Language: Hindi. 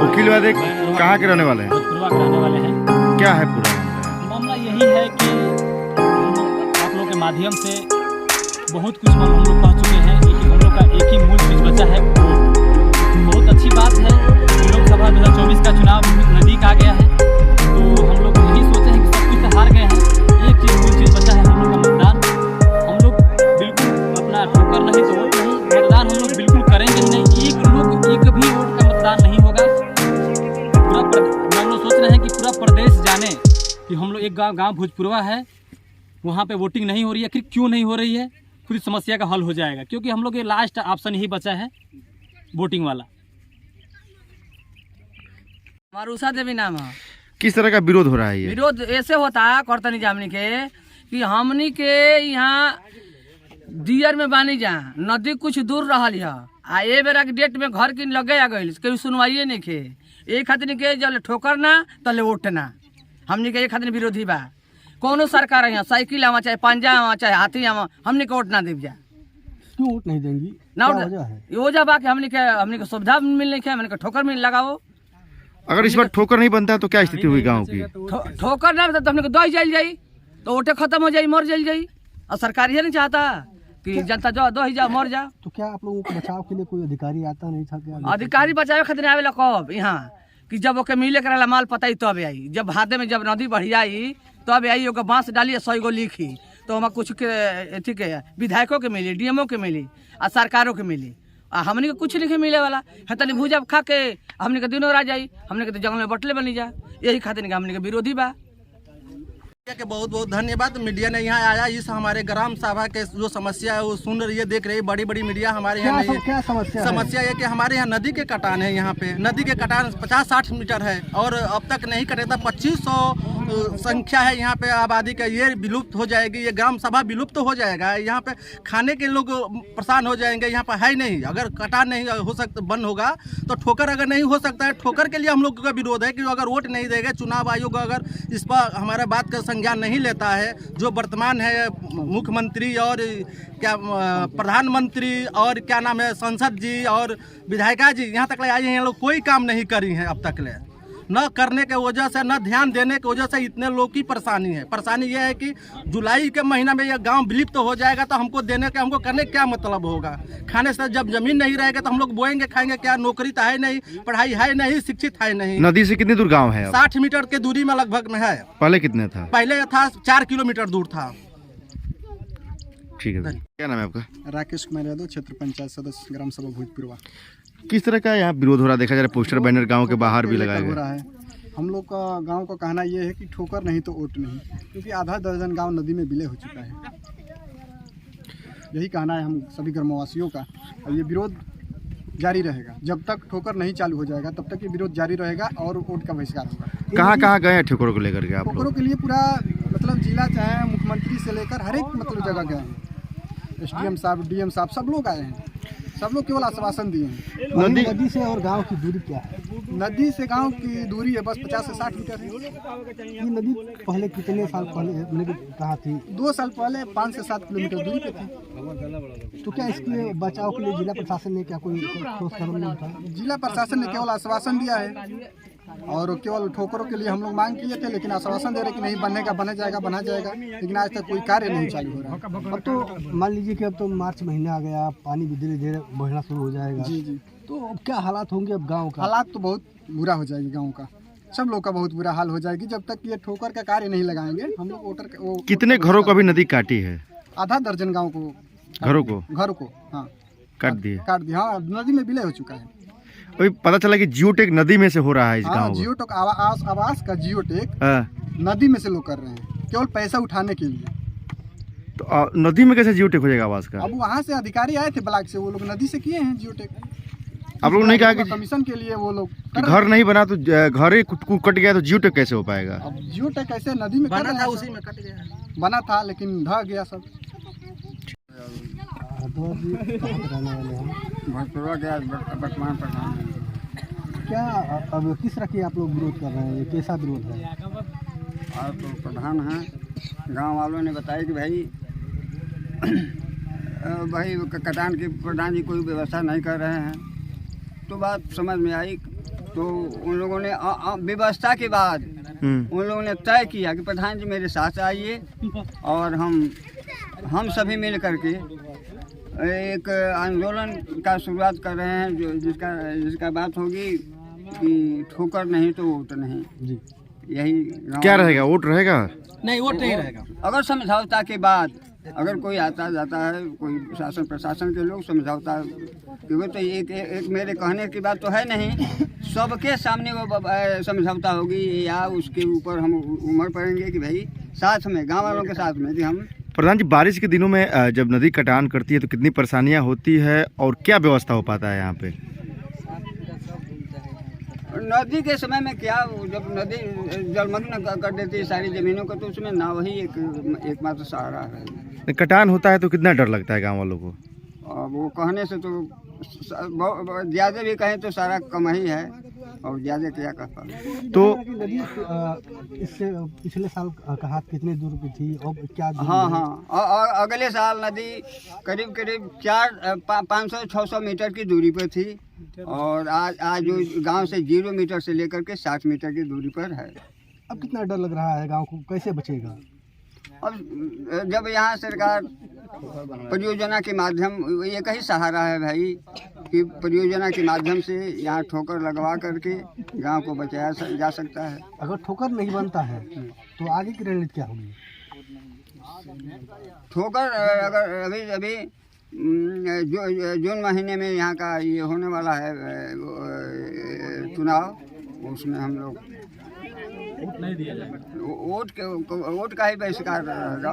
वकील वाले कहाँ के रहने वाले हैं? भोजपुरवा के रहने वाले हैं। क्या है पूरा मामला यही है कि आप लोगों के माध्यम से बहुत कुछ हम लोग कह चुके हैं, लेकिन हम लोग का एक ही मूल चीज़ बचा है वोट। बहुत अच्छी बात है, लोकसभा 2024 का चुनाव नज़दीक आ गया है, तो हम लोग यही सोचे हैं कि सब कुछ तो हार गए हैं, एक चीज़ मूल चीज़ बचा है हम लोग का मतदान। हम लोग बिल्कुल अपना ठोकर नहीं तो वोट नहीं, मतदान हम लोग बिल्कुल करेंगे ही नहीं। एक भी वोट का मतदान नहीं होगा। हम लोग सोच रहे हैं कि पूरा प्रदेश जाने कि हम लोग एक गांव भोजपुरवा है, वहाँ पे वोटिंग नहीं हो रही है। आखिर क्यों नहीं हो रही है? पूरी समस्या का हल हो जाएगा, क्योंकि हम लोग ये लास्ट ऑप्शन ही बचा है वोटिंग वाला। मारूसा देवी नाम है। किस तरह का विरोध हो रहा है? ये विरोध ऐसे होता है करतनी जामनी के कि हमनी के यहाँ दियर में बानी जा नदी कुछ दूर रहल है, आ ए बेरा के डेट में घर की लगे आ गई, कहीं सुनवाइए नहीं खे। एक खातिर के जब ठोकर ना तले उठना, हमनी के एक खातिर विरोधी बा। कोनो सरकार यहाँ साइकिल आवा चाहे पंजा आवा चाहे हाथी आवा, हमनी के वोट ना देव जा। क्यों वोट नहीं देंगी? ना वजह बा कि हमनी के सुविधा मिलने के, हमनी के ठोकर मिल लगाओ। अगर इस बार ठोकर नहीं बनता तो क्या स्थिति हुई गाँव की? ठोकर ना तो हमने को दही जल जाई, तो वोटे खत्म हो जाई, मर जल जाई। और सरकार ये नहीं चाहता कि जनता जो दो ही जाओ मर जाओ। तो क्या आप लोगों को बचाव के लिए कोई अधिकारी आता नहीं था क्या? अधिकारी बचावे खातिर आवेला कब यहाँ कि जब ओके मिले करेला माल पता ही तब आई, जब हाथे में जब नदी बढ़िया आई तब आई, ओके बांस डाली 100 गो लिखी, तो हम कुछ के ठीक है विधायकों के मिली, डीएमओ के मिली और सरकारों के मिली। हमने के कुछ नहीं मिले वाला है, तनी भूजा खा के हमने के दिनों रह जाई, हमने के तो जंगल में बटले बनी जा। यही खातिर हमने के विरोधी बा। के बहुत बहुत धन्यवाद। मीडिया ने यहाँ आया, इस हमारे ग्राम सभा के जो समस्या है वो सुन रही है, देख रही है। बड़ी बड़ी मीडिया हमारे यहाँ नहीं है। क्या समस्या है कि हमारे यहाँ नदी के कटान है, यहाँ पे नदी के कटान 50-60 मीटर है और अब तक नहीं कटे था। 2500 संख्या है यहाँ पे आबादी का, ये विलुप्त हो जाएगी, ये ग्राम सभा विलुप्त हो जाएगा। यहाँ पे खाने के लोग परेशान हो जाएंगे, यहाँ पे है नहीं। अगर कटान नहीं हो सकता, बंद होगा तो ठोकर अगर नहीं हो सकता है, ठोकर के लिए हम लोग का विरोध है कि अगर वोट नहीं देगा, चुनाव आयोग अगर इस पर हमारा बात का संज्ञान नहीं लेता है, जो वर्तमान है मुख्यमंत्री और क्या प्रधानमंत्री और क्या नाम है संसद जी और विधायिका जी यहाँ तक ले आई हैं, लोग कोई काम नहीं करी हैं अब तक ले। न करने के वजह से, न ध्यान देने की वजह से इतने लोग की परेशानी है। परेशानी यह है कि जुलाई के महीना में यह गांव विलुप्त हो जाएगा तो हमको देने के, हमको करने क्या मतलब होगा? खाने से जब जमीन नहीं रहेगा तो हम लोग बोएंगे खाएंगे क्या? नौकरी तो है नहीं, पढ़ाई है नहीं, शिक्षित है नहीं। नदी से कितनी दूर गाँव है? 60 मीटर के दूरी में लगभग में है। पहले कितने था? पहले था 4 किलोमीटर दूर था। ठीक है, क्या नाम है आपका? राकेश कुमार यादव, क्षेत्र पंचायत सदस्य, ग्राम सभा भोजपुरवा। किस तरह का यहाँ विरोध हो रहा है? देखा जा रहा है पोस्टर बैनर गांव के बाहर भी लगाए हो रहा है। हम लोग का गांव का कहना ये है कि ठोकर नहीं तो वोट नहीं, क्योंकि आधा दर्जन गांव नदी में विलय हो चुका है। यही कहना है हम सभी ग्रामवासियों का, और ये विरोध जारी रहेगा जब तक ठोकर नहीं चालू हो जाएगा, तब तक ये विरोध जारी रहेगा और वोट का बहिष्कार होगा। कहाँ गए हैं ठोकरों को लेकर के आप लोग? ठोकरों के लिए पूरा मतलब जिला चाहे मुख्यमंत्री से लेकर हर एक मतलब जगह गए हैं। SDM साहब, DM साहब सब लोग आए हैं, सब लोग केवल आश्वासन दिए हैं। नदी से और गांव की दूरी क्या है? नदी से गांव की दूरी है बस 50 से 60 मीटर है। ये नदी पहले कितने साल पहले कहाँ थी? 2 साल पहले 5 से 7 किलोमीटर दूरी पे थी। तो क्या इसके बचाव के लिए जिला प्रशासन ने क्या कोई ठोस कदम नहीं उठाया? जिला प्रशासन ने केवल आश्वासन दिया है और केवल ठोकरों के लिए हम लोग मांग किए थे, लेकिन आश्वासन दे रहे कि नहीं बनेगा, बना जाएगा, लेकिन आज तक कोई कार्य नहीं चालू हो रहा है। अब तो मान लीजिए कि अब तो मार्च महीना आ गया, पानी भी धीरे धीरे बढ़ना शुरू हो जाएगा। जी। तो अब क्या हालात होंगे अब गांव का? हालात तो बहुत बुरा हो जाएगी गांव का, सब लोग का बहुत बुरा हाल हो जाएगी जब तक ये ठोकर का कार्य नहीं लगाएंगे हम लोग। वोटर कितने घरों को अभी नदी काटी है? आधा दर्जन गाँव को, घरों को हाँ काट दिए। हाँ, नदी में विलय हो चुका है। अभी पता चला कि जियोटेक नदी में से हो रहा है इस गाँव में। जियोटेक आवास का जियोटेक नदी में से लोग कर रहे हैं केवल पैसा उठाने के लिए। तो नदी में कैसे जियोटेक हो जाएगा आवास का? अब वहाँ से अधिकारी आए थे ब्लॉक से, वो लोग नदी से किए हैं जियोटेक। आप लोग नहीं कहा कि कमीशन के लिए वो लोग घर नहीं बना तो घर ही कट गया तो जियोटेक कैसे हो पाएगा? अब जियोटेक कैसे नदी में बना था, उसी में कट गया। बना था लेकिन ढह गया सब। भोजपुरवा के वर्तमान प्रधान। क्या अब किस तरह के आप लोग विरोध कर रहे हैं? ये कैसा विरोध है? आप तो प्रधान हैं, गांव वालों ने बताया कि भाई कटान की प्रधान जी कोई व्यवस्था नहीं कर रहे हैं, तो बात समझ में आई तो उन लोगों ने व्यवस्था के बाद उन लोगों ने तय किया कि प्रधान जी मेरे साथ आइए और हम सभी मिल करके एक आंदोलन का शुरुआत कर रहे हैं जो जिसका बात होगी कि ठोकर नहीं तो वोट नहीं जी। यही क्या रहेगा, वोट रहेगा? नहीं, वोट नहीं रहेगा। अगर समझौता के बाद अगर कोई आता जाता है, कोई शासन प्रशासन के लोग समझौता, क्योंकि तो एक मेरे कहने की बात तो है नहीं, सबके सामने वो समझौता होगी या उसके ऊपर हम उम्र पड़ेंगे कि भाई साथ में गांव वालों के साथ में कि हम। प्रधान जी, बारिश के दिनों में जब नदी कटान करती है तो कितनी परेशानियां होती है और क्या व्यवस्था हो पाता है यहाँ पे? नदी के समय में क्या, जब नदी जलमग्न कर देती है सारी ज़मीनों को, तो उसमें नाव ही एकमात्र सहारा है। कटान होता है तो कितना डर लगता है गांव वालों को? और वो कहने से तो ज़्यादा भी कहें तो सारा कम ही है, और ज़्यादा क्या कह पाए। तो नदी इससे पिछले साल कहा कितने दूर की थी और क्या? हाँ, और अगले साल नदी करीब 500-600 मीटर की दूरी पर थी, और आज जो गांव से 0 मीटर से लेकर के 60 मीटर की दूरी पर है। अब कितना डर लग रहा है, गांव को कैसे बचेगा? अब जब यहाँ सरकार परियोजना के माध्यम, एक ही सहारा है भाई कि परियोजना के माध्यम से यहाँ ठोकर लगवा करके गांव को बचाया जा सकता है। अगर ठोकर नहीं बनता है तो आगे की रणनीति क्या होगी? ठोकर अगर अभी जून महीने में यहाँ का ये होने वाला है चुनाव, उसमें हम लोग वोट नहीं दिया जाएगा। वोट का ही बहिष्कार रहेगा।